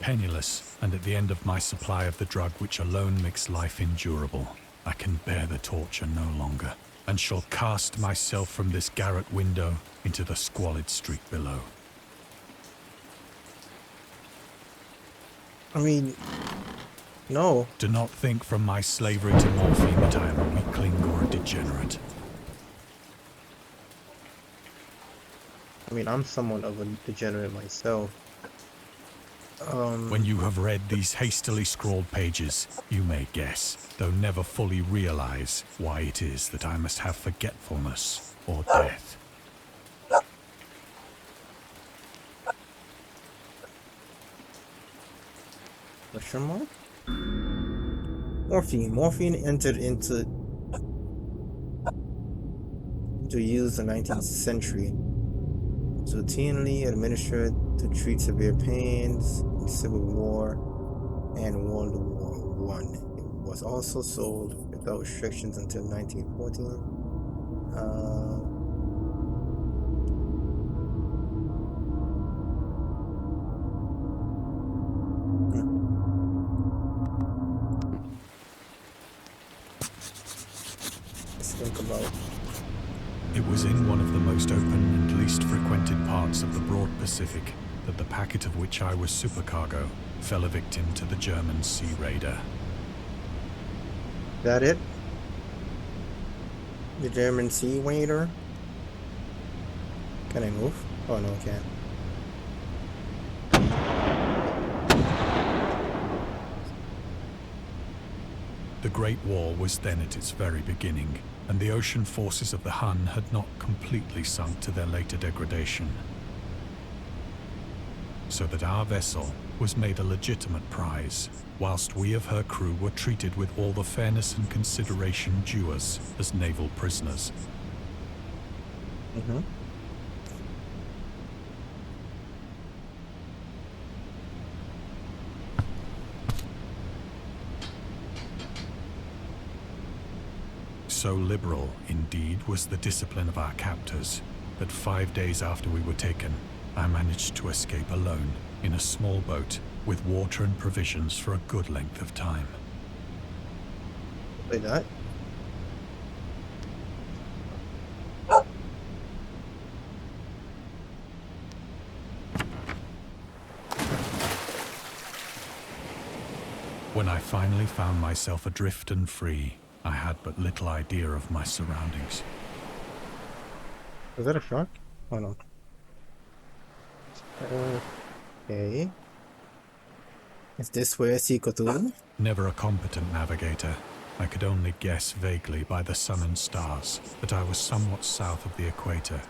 penniless, and at the end of my supply of the drug which alone makes life endurable, I can bear the torture no longer, and shall cast myself from this garret window into the squalid street below. I mean, no. Do not think from my slavery to morphine that I am a weakling or a degenerate. I mean, I'm somewhat of a degenerate myself. When you have read these hastily scrawled pages, you may guess, though never fully realize, why it is that I must have forgetfulness or death. Question mark? Morphine. Morphine entered into use in the 19th century. It was routinely administered to treat severe pains in Civil War and World War I. It was also sold without restrictions until 1914. Let's think about it. It was in one of the most open and least frequented parts of the broad Pacific that the packet of which I was supercargo fell a victim to the German sea raider. That it? The German sea raider? Can I move? Oh no, I can't. The Great War was then at its very beginning, and the ocean forces of the Hun had not completely sunk to their later degradation. So that our vessel was made a legitimate prize, whilst we of her crew were treated with all the fairness and consideration due us as naval prisoners. Mm-hmm. So liberal, indeed, was the discipline of our captors, that 5 days after we were taken, I managed to escape alone in a small boat with water and provisions for a good length of time. Like that? When I finally found myself adrift and free, I had but little idea of my surroundings. Was that a shark? Oh no. Okay. Is this where I see CTHULHU? Never a competent navigator, I could only guess vaguely by the sun and stars that I was somewhat south of the equator.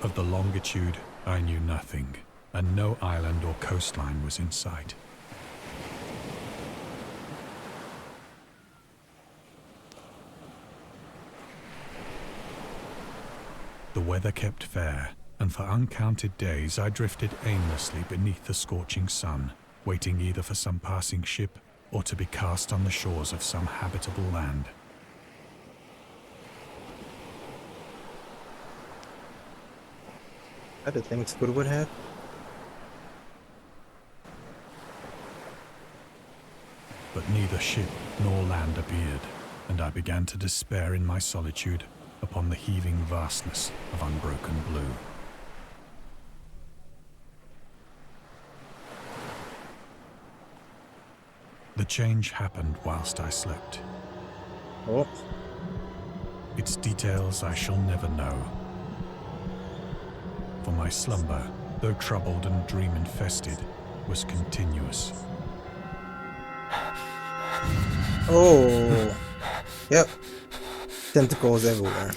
Of the longitude, I knew nothing, and no island or coastline was in sight. The weather kept fair, and for uncounted days I drifted aimlessly beneath the scorching sun, waiting either for some passing ship or to be cast on the shores of some habitable land. Are the things good would have? But neither ship nor land appeared, and I began to despair in my solitude upon the heaving vastness of unbroken blue. The change happened whilst I slept. Oh. Its details I shall never know. For my slumber, though troubled and dream-infested, was continuous. Oh. Yep. Tentacles everywhere.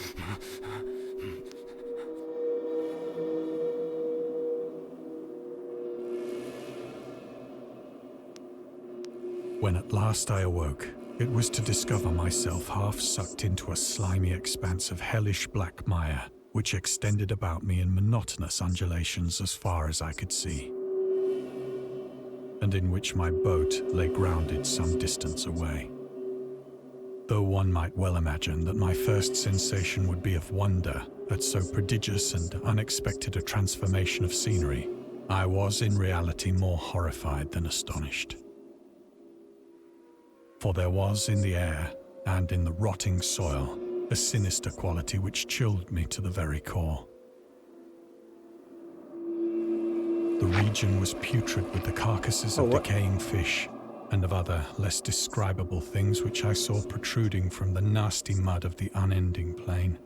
When at last I awoke, it was to discover myself half sucked into a slimy expanse of hellish black mire, which extended about me in monotonous undulations as far as I could see, and in which my boat lay grounded some distance away. Though one might well imagine that my first sensation would be of wonder at so prodigious and unexpected a transformation of scenery, I was in reality more horrified than astonished. For there was in the air, and in the rotting soil, a sinister quality which chilled me to the very core. The region was putrid with the carcasses of decaying fish, and of other, less describable things which I saw protruding from the nasty mud of the unending plain.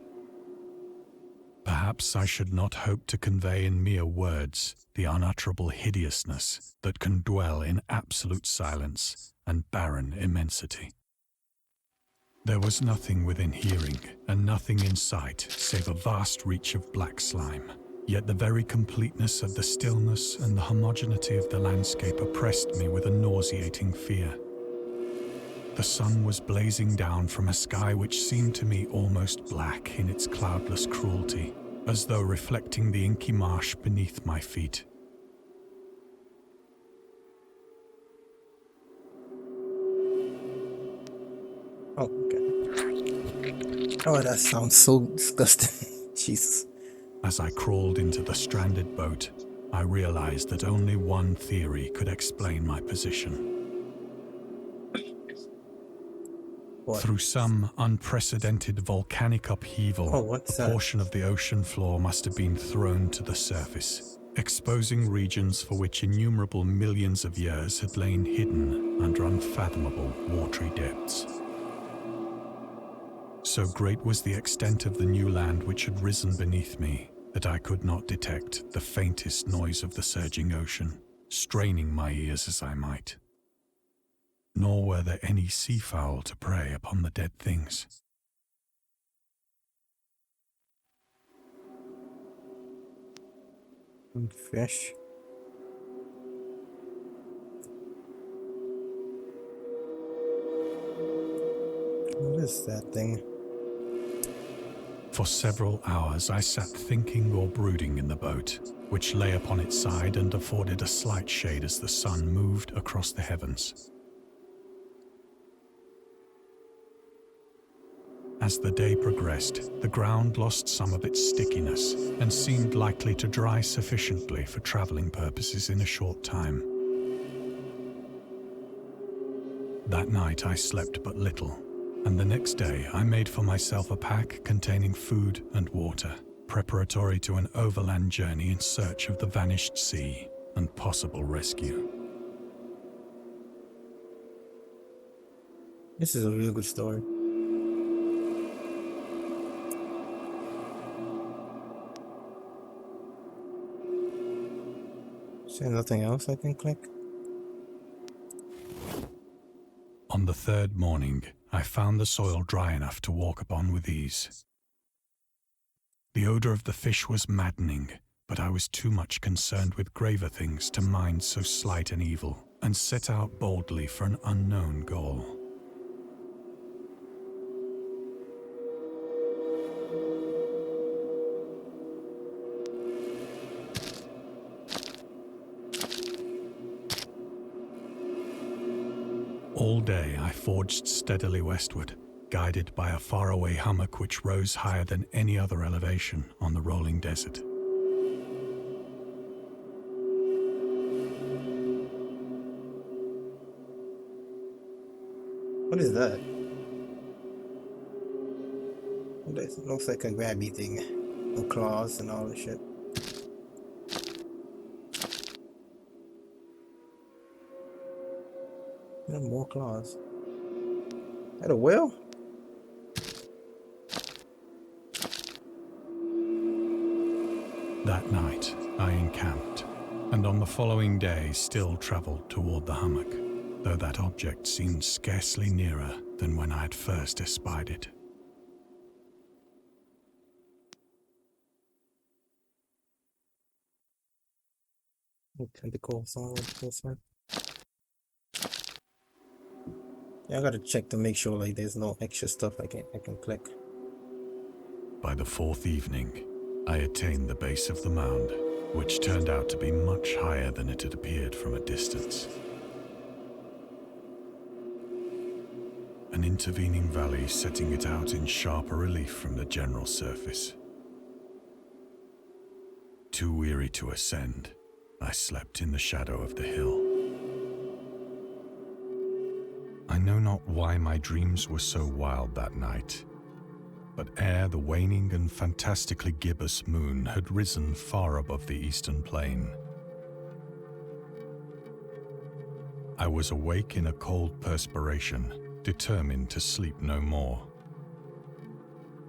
Perhaps I should not hope to convey in mere words the unutterable hideousness that can dwell in absolute silence and barren immensity. There was nothing within hearing, and nothing in sight, save a vast reach of black slime. Yet the very completeness of the stillness and the homogeneity of the landscape oppressed me with a nauseating fear. The sun was blazing down from a sky which seemed to me almost black in its cloudless cruelty, as though reflecting the inky marsh beneath my feet. Oh, okay. Oh, that sounds so disgusting. Jesus. As I crawled into the stranded boat, I realized that only one theory could explain my position. What? Through some unprecedented volcanic upheaval, a portion of the ocean floor must have been thrown to the surface, exposing regions for which innumerable millions of years had lain hidden under unfathomable watery depths. So great was the extent of the new land which had risen beneath me that I could not detect the faintest noise of the surging ocean, straining my ears as I might. Nor were there any seafowl to prey upon the dead things. Fish. What is that thing? For several hours I sat thinking or brooding in the boat, which lay upon its side and afforded a slight shade as the sun moved across the heavens. As the day progressed, the ground lost some of its stickiness and seemed likely to dry sufficiently for traveling purposes in a short time. That night I slept but little, and the next day I made for myself a pack containing food and water, preparatory to an overland journey in search of the vanished sea and possible rescue. This is a really good story. Is there nothing else I can click? On the third morning, I found the soil dry enough to walk upon with ease. The odor of the fish was maddening, but I was too much concerned with graver things to mind so slight an evil, and set out boldly for an unknown goal. All day I forged steadily westward, guided by a faraway hummock which rose higher than any other elevation on the rolling desert. What is that? It looks like a grabby thing. No claws and all the shit. More claws. Is that a whale? That night I encamped, and on the following day still travelled toward the hummock, though that object seemed scarcely nearer than when I had first espied it. Tentacles all over this one. Yeah, I gotta check to make sure like there's no extra stuff I can click. By the fourth evening, I attained the base of the mound, which turned out to be much higher than it had appeared from a distance. An intervening valley setting it out in sharper relief from the general surface. Too weary to ascend, I slept in the shadow of the hill. I know not why my dreams were so wild that night, but ere the waning and fantastically gibbous moon had risen far above the eastern plain, I was awake in a cold perspiration, determined to sleep no more.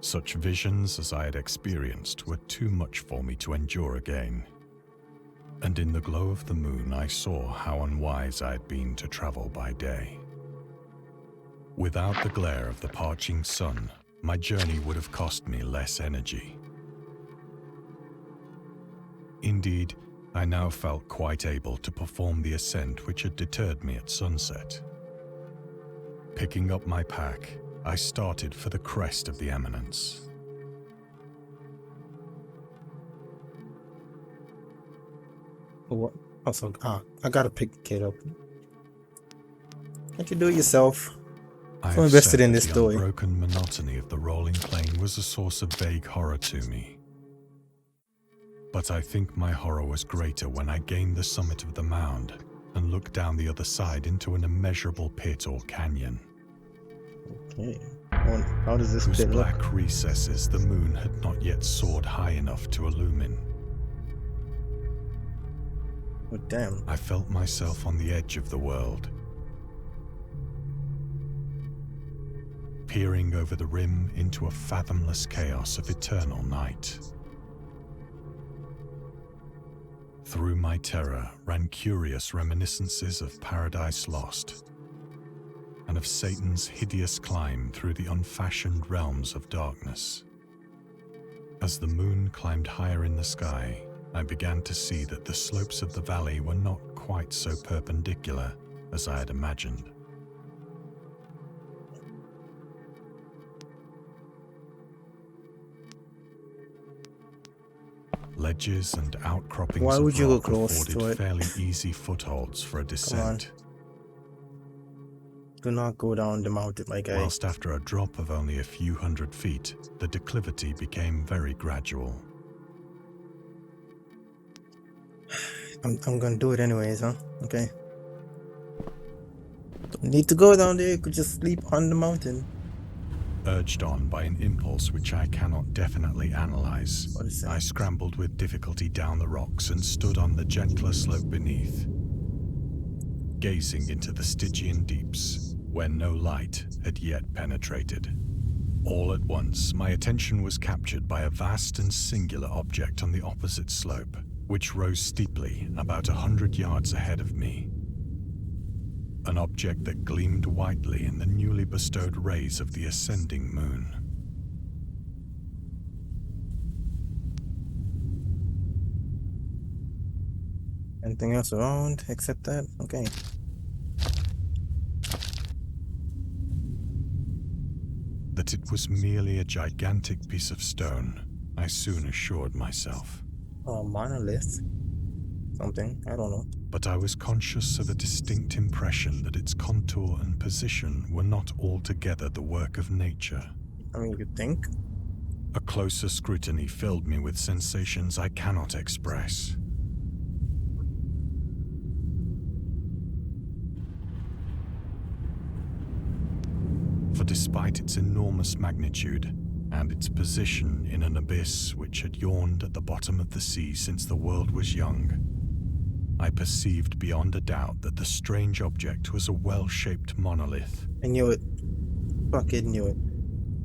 Such visions as I had experienced were too much for me to endure again, and in the glow of the moon I saw how unwise I had been to travel by day. Without the glare of the parching sun, my journey would have cost me less energy. Indeed, I now felt quite able to perform the ascent which had deterred me at sunset. Picking up my pack, I started for the crest of the eminence. What? Also, I gotta pick the kid up. Can't you do it yourself? I So have invested said in that this the story. unbroken monotony of the rolling plain was a source of vague horror to me. But I think my horror was greater when I gained the summit of the mound and looked down the other side into an immeasurable pit or canyon, Okay. Well, how does this whose pit look? black recesses the moon had not yet soared high enough to illumine. Oh, damn. I felt myself on the edge of the world, peering over the rim into a fathomless chaos of eternal night. Through my terror ran curious reminiscences of Paradise Lost, and of Satan's hideous climb through the unfashioned realms of darkness. As the moon climbed higher in the sky, I began to see that the slopes of the valley were not quite so perpendicular as I had imagined. Ledges and outcroppings Why of would you go rock close afforded to it? fairly easy footholds for a descent. Do not go down the mountain, my guy. Whilst after a drop of only a few hundred feet, the declivity became very gradual. I'm gonna do it anyways, huh? Okay. Don't need to go down there. You could just sleep on the mountain. Urged on by an impulse which I cannot definitely analyze, What is that? I scrambled with difficulty down the rocks and stood on the gentler slope beneath, gazing into the Stygian deeps, where no light had yet penetrated. All at once, my attention was captured by a vast and singular object on the opposite slope, which rose steeply about 100 yards ahead of me. An object that gleamed whitely in the newly bestowed rays of the ascending moon. Anything else around except that? Okay. That it was merely a gigantic piece of stone, I soon assured myself. Oh, monolith. Something. I don't know. But I was conscious of a distinct impression that its contour and position were not altogether the work of nature. I mean, you think? A closer scrutiny filled me with sensations I cannot express. For despite its enormous magnitude and its position in an abyss which had yawned at the bottom of the sea since the world was young, I perceived beyond a doubt that the strange object was a well-shaped monolith. I knew it. Fucking knew it.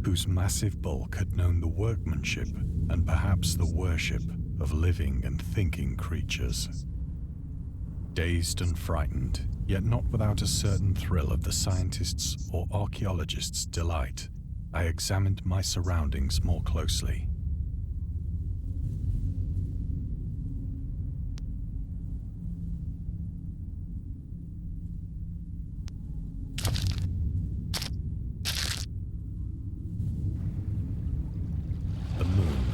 Whose massive bulk had known the workmanship and perhaps the worship of living and thinking creatures. Dazed and frightened, yet not without a certain thrill of the scientist's or archaeologist's delight, I examined my surroundings more closely. The moon,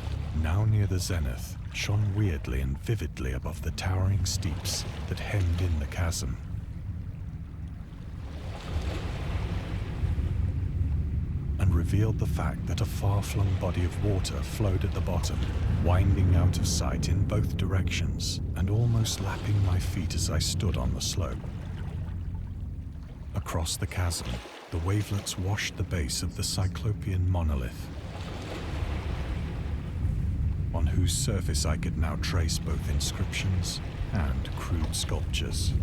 now near the zenith, shone weirdly and vividly above the towering steeps that hemmed in the chasm. And revealed the fact that a far-flung body of water flowed at the bottom, winding out of sight in both directions and almost lapping my feet as I stood on the slope. Across the chasm, the wavelets washed the base of the Cyclopean monolith, on whose surface I could now trace both inscriptions and crude sculptures.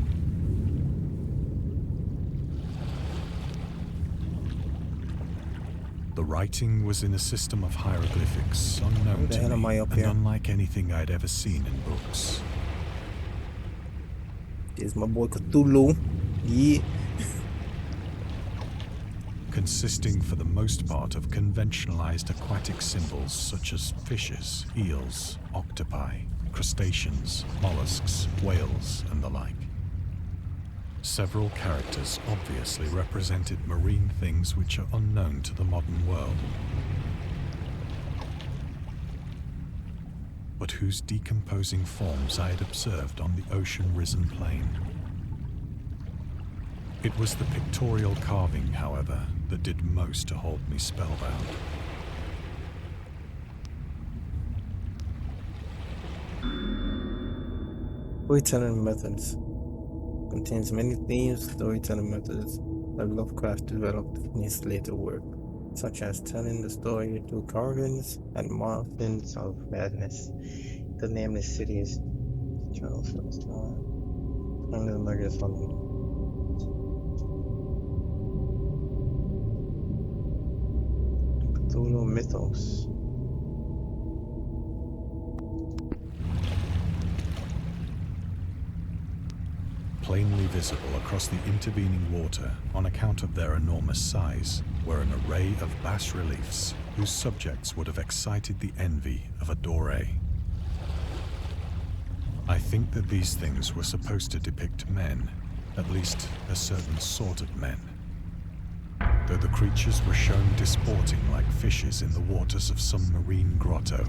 The writing was in a system of hieroglyphics unknown to me and unlike anything I'd ever seen in books. There's my boy Cthulhu. Yeah. Consisting for the most part of conventionalized aquatic symbols such as fishes, eels, octopi, crustaceans, mollusks, whales, and the like. Several characters obviously represented marine things which are unknown to the modern world, but whose decomposing forms I had observed on the ocean-risen plain. It was the pictorial carving, however, that did most to hold me spellbound. Storytelling methods contains many themes. Storytelling methods that Lovecraft developed in his later work, such as telling the story through carvings and mountains of madness. The nameless cities, Charles under the Murder's London. Cthulhu mythos. Plainly visible across the intervening water on account of their enormous size were an array of bas-reliefs whose subjects would have excited the envy of a Doré. I think that these things were supposed to depict men, at least a certain sort of men, though the creatures were shown disporting like fishes in the waters of some marine grotto,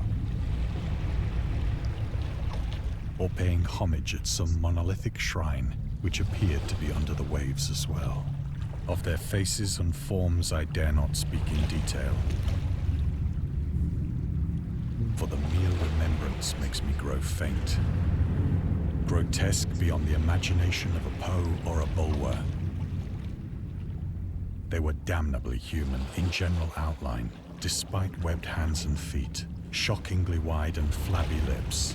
or paying homage at some monolithic shrine which appeared to be under the waves as well. Of their faces and forms I dare not speak in detail, for the mere remembrance makes me grow faint. Grotesque beyond the imagination of a Poe or a Bulwer. They were damnably human in general outline, despite webbed hands and feet, shockingly wide and flabby lips,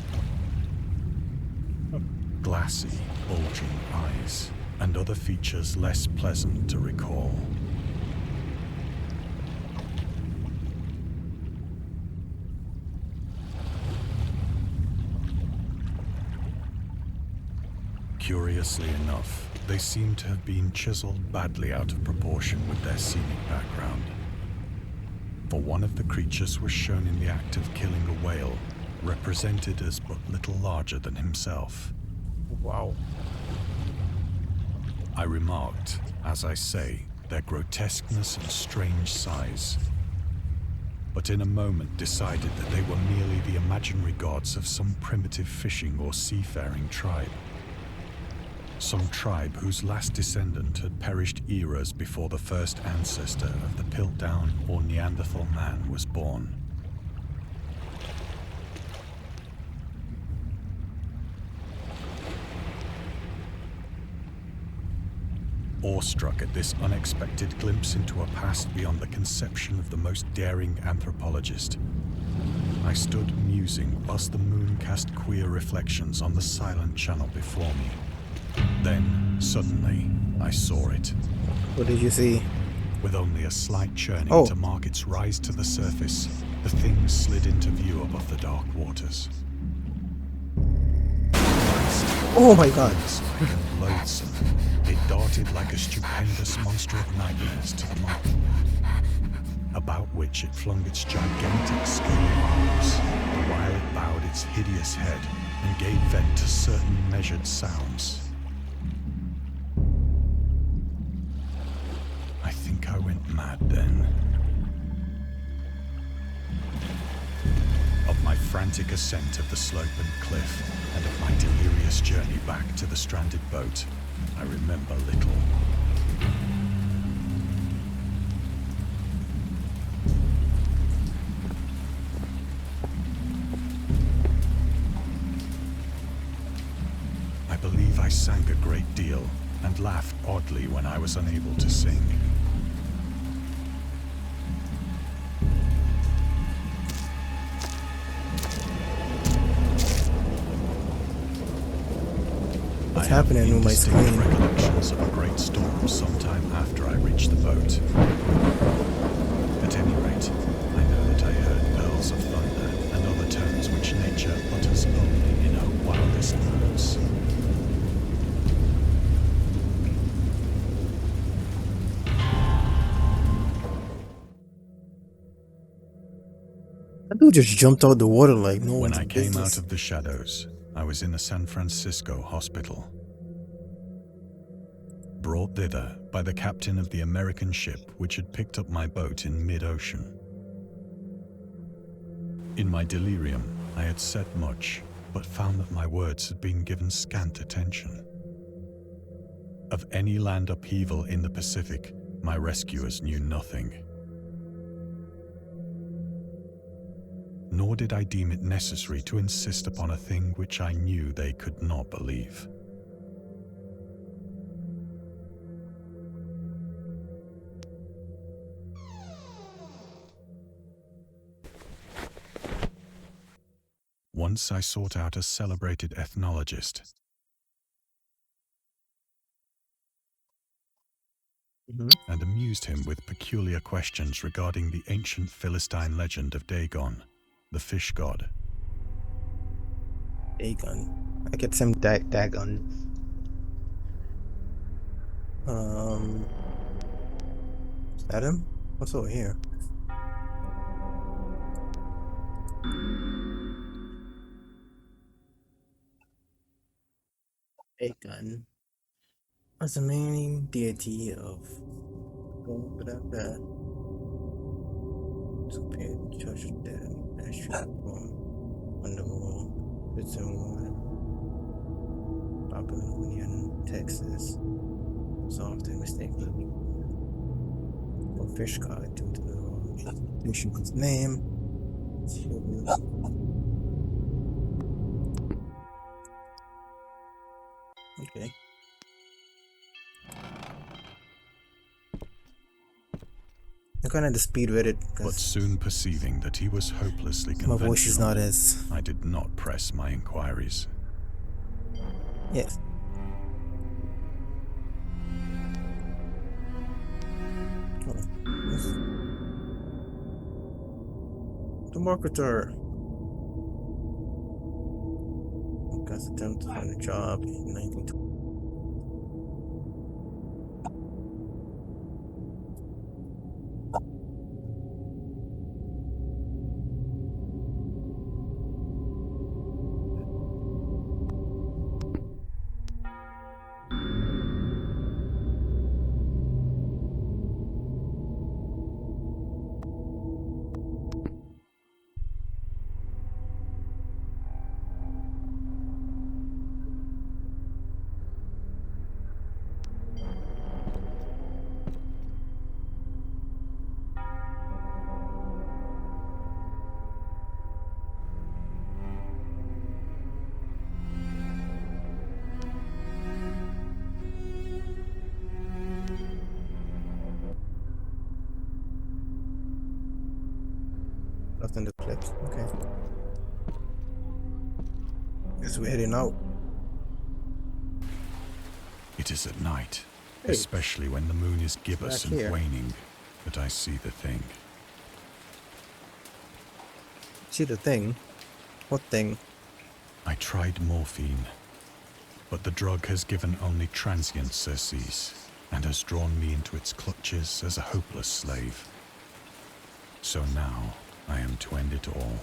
glassy, bulging eyes, and other features less pleasant to recall. Curiously enough, they seem to have been chiseled badly out of proportion with their scenic background. For one of the creatures was shown in the act of killing a whale, represented as but little larger than himself. Wow. I remarked, as I say, their grotesqueness and strange size, but in a moment decided that they were merely the imaginary gods of some primitive fishing or seafaring tribe. Some tribe whose last descendant had perished eras before the first ancestor of the Piltdown or Neanderthal man was born. Awestruck at this unexpected glimpse into a past beyond the conception of the most daring anthropologist, I stood musing whilst the moon cast queer reflections on the silent channel before me. Then, suddenly, I saw it. What did you see? With only a slight churning to mark its rise to the surface, the thing slid into view above the dark waters. Oh my god! Quick and loathsome, it darted like a stupendous monster of nightmares to the mark, about which it flung its gigantic scaly arms, the while it bowed its hideous head and gave vent to certain measured sounds. I think I went mad then. Of my frantic ascent of the slope and cliff, and of my delirious journey back to the stranded boat, I remember little. I sang a great deal and laughed oddly when I was unable to sing. What's happening with my screen? Recollections of a great storm sometime after I reached the boat. At any rate, I know that I heard pearls of thunder and other tones which nature utters only in her wildest moods. That dude just jumped out the water like no When one's I came business. out of the shadows, I was in a San Francisco hospital. Brought thither by the captain of the American ship which had picked up my boat in mid-ocean. In my delirium, I had said much, but found that my words had been given scant attention. Of any land upheaval in the Pacific, my rescuers knew nothing. Nor did I deem it necessary to insist upon a thing which I knew they could not believe. Once I sought out a celebrated ethnologist. And amused him with peculiar questions regarding the ancient Philistine legend of Dagon, the fish god. Dagon. I get some Dagon. Is that him? What's over here? Dagon was the main deity of Church of Dead, Wonderful, Babylonian, Texas. So often mistaken for fish god due to the nation's name. Okay. I kind of the speed read it, But soon perceiving that he was hopelessly conventional, my voice is not as... I did not press my inquiries. Yes. The marketer. Gus attempt to find a job in 1920. Nothing to clip. Okay. Guess we're heading out. It is at night, Hey. especially when the moon is gibbous Back and here. waning, that I see the thing. See the thing? What thing? I tried morphine, but the drug has given only transient surcease and has drawn me into its clutches as a hopeless slave. So now I am to end it all,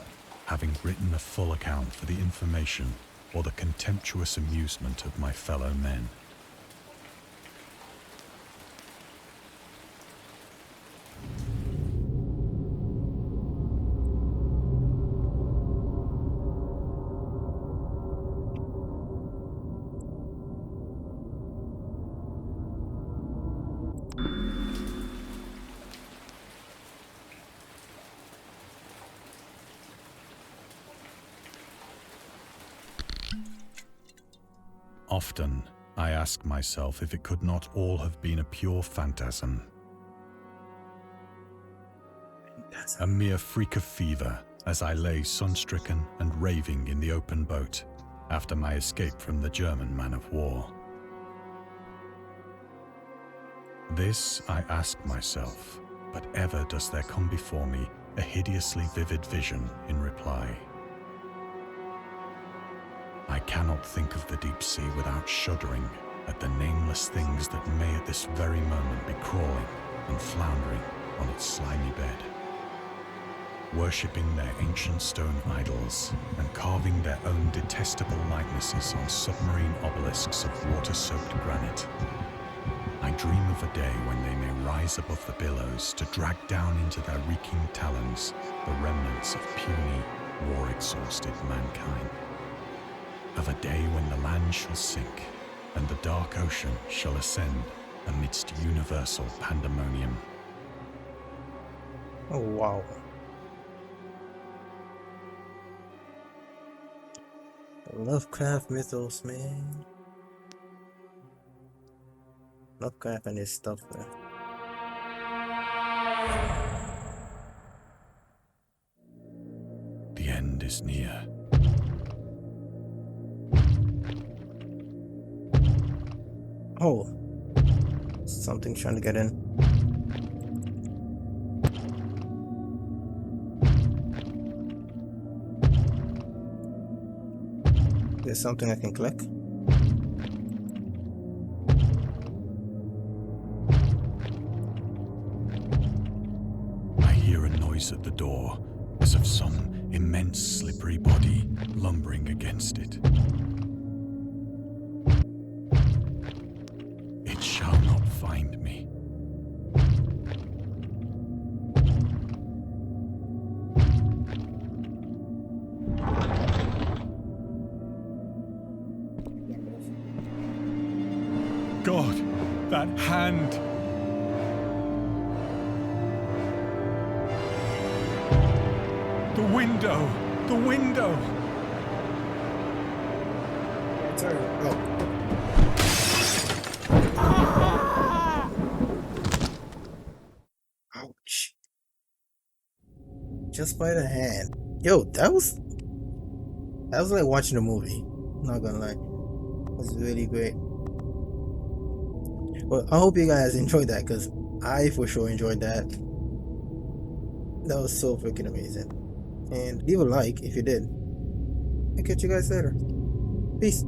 having written a full account for the information or the contemptuous amusement of my fellow men. Often, I ask myself if it could not all have been a pure phantasm. A mere freak of fever as I lay sun-stricken and raving in the open boat after my escape from the German man-of-war. This I ask myself, but ever does there come before me a hideously vivid vision in reply. I cannot think of the deep sea without shuddering at the nameless things that may at this very moment be crawling and floundering on its slimy bed, worshipping their ancient stone idols and carving their own detestable likenesses on submarine obelisks of water-soaked granite. I dream of a day when they may rise above the billows to drag down into their reeking talons the remnants of puny, war-exhausted mankind. Of a day when the land shall sink and the dark ocean shall ascend amidst universal pandemonium. Oh, wow. Lovecraft mythos, man. Lovecraft and his stuff, man. The end is near. Oh, something trying to get in. There's something I can click. I hear a noise at the door, as of some immense slippery body lumbering against it. It shall not find me. God, that hand! The window! The window! Sorry. Oh. Ouch. Just by the hand. Yo, that was like watching a movie. Not gonna lie. It was really great. Well, I hope you guys enjoyed that, because I for sure enjoyed that. That was so freaking amazing. And leave a like if you did. I'll catch you guys later. Peace.